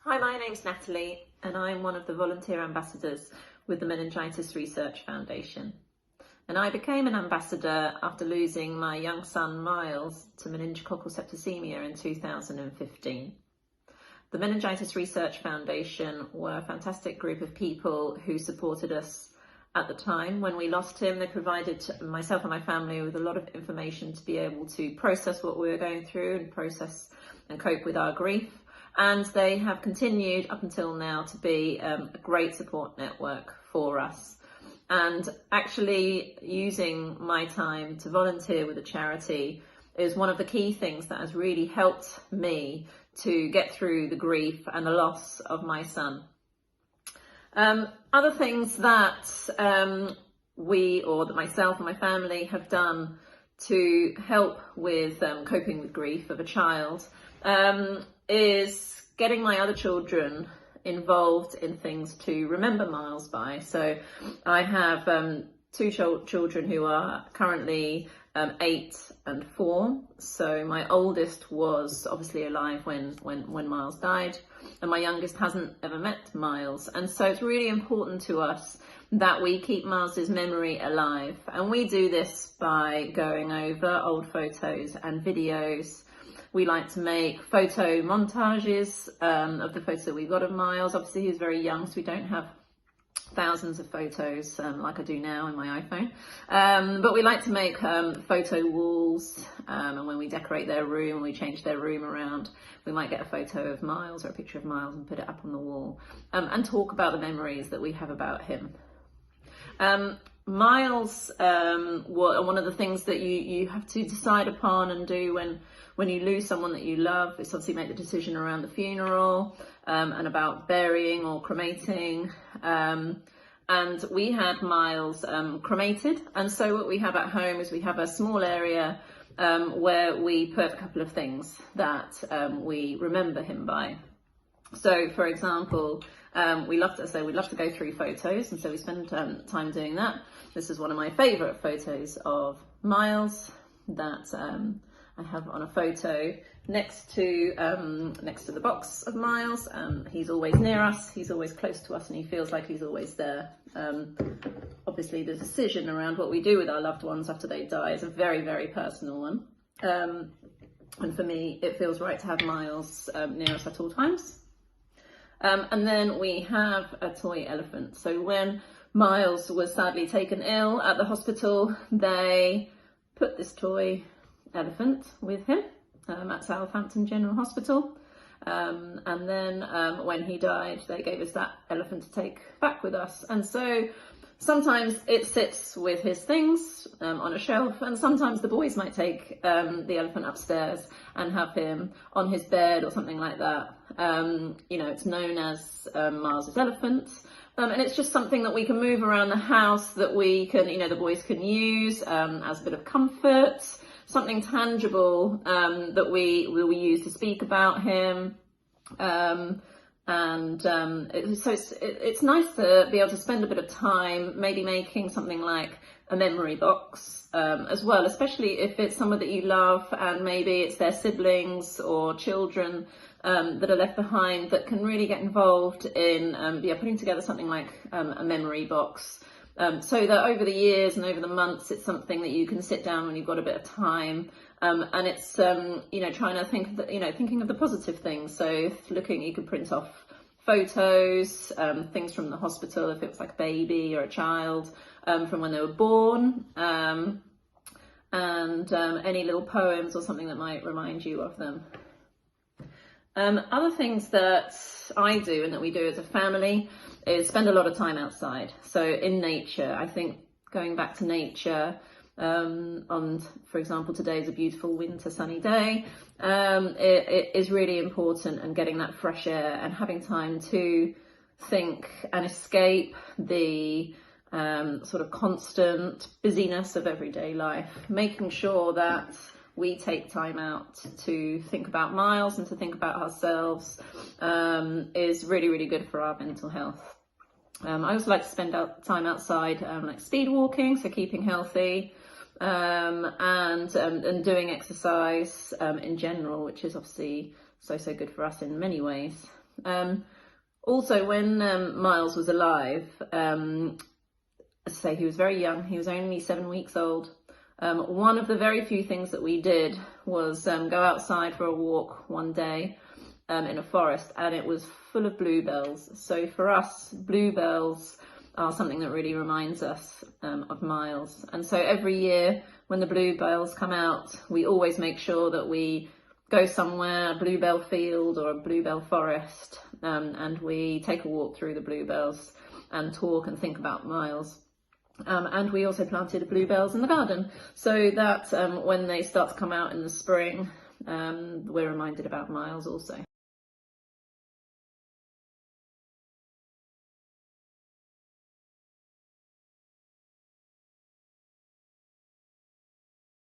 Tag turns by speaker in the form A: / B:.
A: Hi, my name's Natalie and I'm one of the volunteer ambassadors with the Meningitis Research Foundation. And I became an ambassador after losing my young son Myles to meningococcal septicemia in 2015. The Meningitis Research Foundation were a fantastic group of people who supported us at the time. When we lost him, they provided myself and my family with a lot of information to be able to process what we were going through and process and cope with our grief. And they have continued up until now to be a great support network for us. And actually using my time to volunteer with a charity is one of the key things that has really helped me to get through the grief and the loss of my son. Other things that that myself and my family have done to help with coping with grief of a child is getting my other children involved in things to remember Myles by. So I have two children who are currently 8 and 4. So my oldest was obviously alive when Myles died, and my youngest hasn't ever met Myles. And so it's really important to us that we keep Myles's memory alive. And we do this by going over old photos and videos. We like to make photo montages of the photos that we've got of Myles. Obviously, he was very young, so we don't have thousands of photos like I do now in my iPhone. But we like to make photo walls, and when we decorate their room, we change their room around, we might get a photo of Myles or a picture of Myles and put it up on the wall, and talk about the memories that we have about him. Myles, one of the things that you have to decide upon and do when you lose someone that you love is obviously make the decision around the funeral and about burying or cremating. And we had Myles cremated, and so what we have at home is we have a small area where we put a couple of things that we remember him by. So, for example, we love to go through photos, and so we spend time doing that. This is one of my favourite photos of Myles that I have on a photo next to the box of Myles. He's always near us, he's always close to us, and he feels like he's always there. Obviously, the decision around what we do with our loved ones after they die is a very, very personal one. And for me, it feels right to have Myles near us at all times. And then we have a toy elephant. So when Myles was sadly taken ill at the hospital, they put this toy elephant with him at Southampton General Hospital. And then when he died, they gave us that elephant to take back with us. And so sometimes it sits with his things on a shelf, and sometimes the boys might take the elephant upstairs and have him on his bed or something like that. It's known as Myles's elephant. And it's just something that we can move around the house, that we can, the boys can use as a bit of comfort, something tangible that we use to speak about him. It's nice to be able to spend a bit of time maybe making something like a memory box as well, especially if it's someone that you love and maybe it's their siblings or children that are left behind, that can really get involved in putting together something like a memory box, so that over the years and over the months it's something that you can sit down when you've got a bit of time, and it's trying to think of thinking of the positive things. So you could print off photos, things from the hospital if it was like a baby or a child, from when they were born, and any little poems or something that might remind you of them. Other things that I do and that we do as a family is spend a lot of time outside. So in nature, I think going back to nature, for example, today is a beautiful winter sunny day. It is really important, and getting that fresh air and having time to think and escape the sort of constant busyness of everyday life, making sure that we take time out to think about Myles and to think about ourselves is really, really good for our mental health. I also like to spend time outside, like speed walking, so keeping healthy, and doing exercise in general, which is obviously so good for us in many ways. Also, when Myles was alive, as I say, he was very young. He was only 7 weeks old. One of the very few things that we did was go outside for a walk one day in a forest, and it was full of bluebells. So for us, bluebells are something that really reminds us of Myles. And so every year when the bluebells come out, we always make sure that we go somewhere, a bluebell field or a bluebell forest, and we take a walk through the bluebells and talk and think about Myles. And we also planted bluebells in the garden, so that when they start to come out in the spring, we're reminded about Myles also.